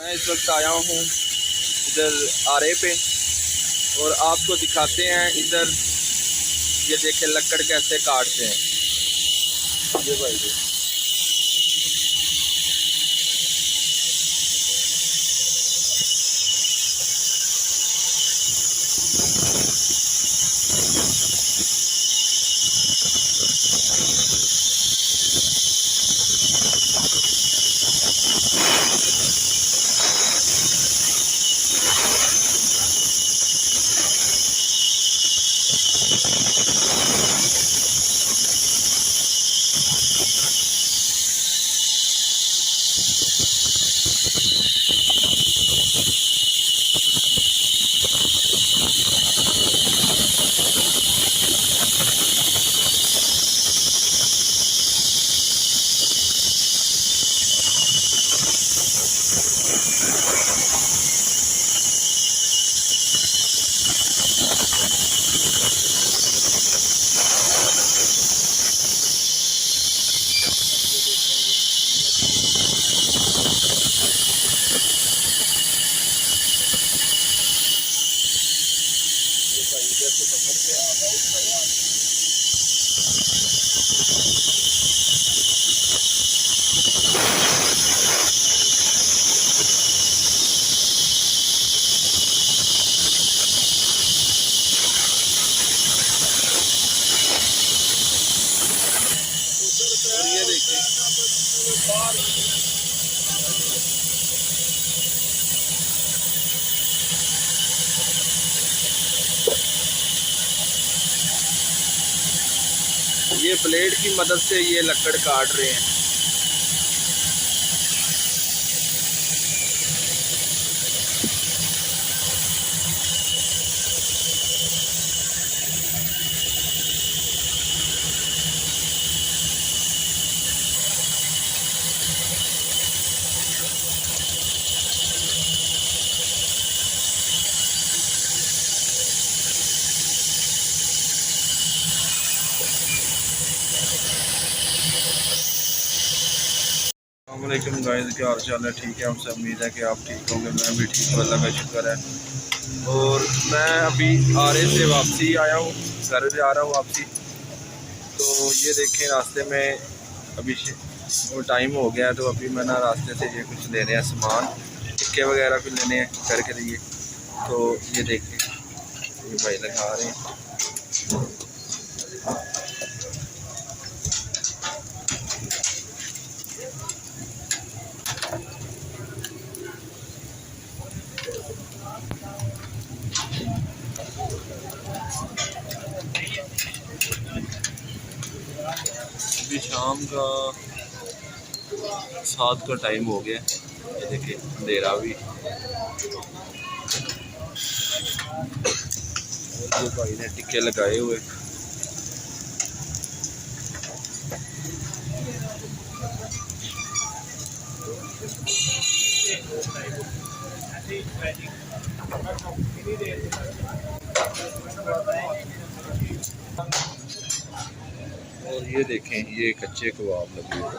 मैं इस वक्त आया हूँ इधर आरे पे और आपको दिखाते हैं इधर। ये देखें लकड़ कैसे काटते हैं। ये भाई ये ब्लेड की मदद से ये लकड़ काट रहे हैं। अस्सलामुअलैकुम गाइस, क्या हाल चाल है? ठीक है, हमसे उम्मीद है कि आप ठीक होंगे। मैं भी ठीक हूँ, अल्लाह का शुक्र है। और मैं अभी आरे से वापसी आया हूँ, घर जा रहा हूँ वापसी। तो ये देखें रास्ते में अभी वो टाइम हो गया है, तो अभी मैं ना रास्ते से ये कुछ लेने हैं सामान, टिक्के वगैरह भी लेने हैं घर के लिए। तो ये देखें ये भाई लगा रहे हैं। अभी शाम का 7 का टाइम हो गया, ये देखिए अंधेरा भी। और ये भाई ने टिक्के लगाए हुए। और ये देखें ये कच्चे कबाब लगे हुए।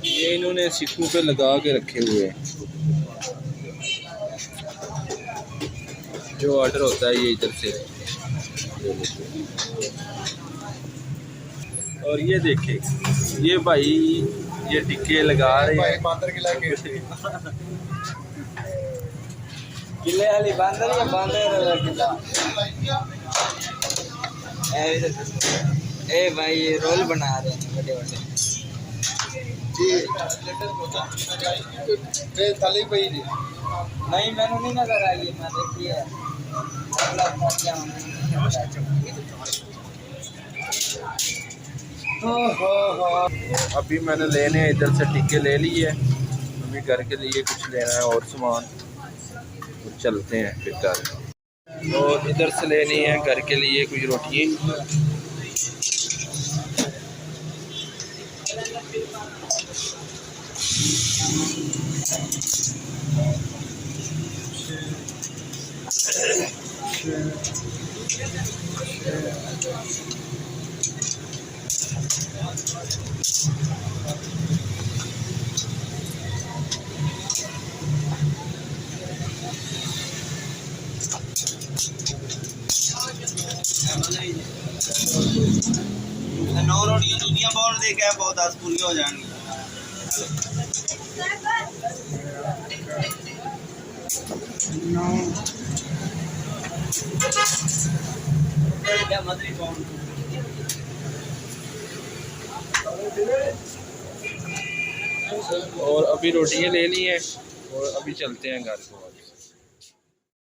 ये इन्होंने सीखों पे लगा के रखे हुए हैं। जो ऑर्डर होता है ये इधर से। और ये देखें ये भाई ये टिक्के लगा रहे हैं। किले वाली बांदर या बांदर किला? ए भाई ये रोल बना रहे हैं बड़े बड़े। थाली पई जी नहीं मैंने नहीं नजर आई, मैं देखी है। अभी मैंने लेने इधर से टिक्के ले लिए, अभी घर के लिए कुछ लेना है और सामान, तो चलते हैं फिर घर। और इधर से लेनी है घर के लिए कुछ रोटी। नौ रोटियां दूधियां बोल दे क्या बहुत 10 पूरी हो जाएंगी। और अभी रोटियां ले ली हैं और अभी चलते हैं घर को।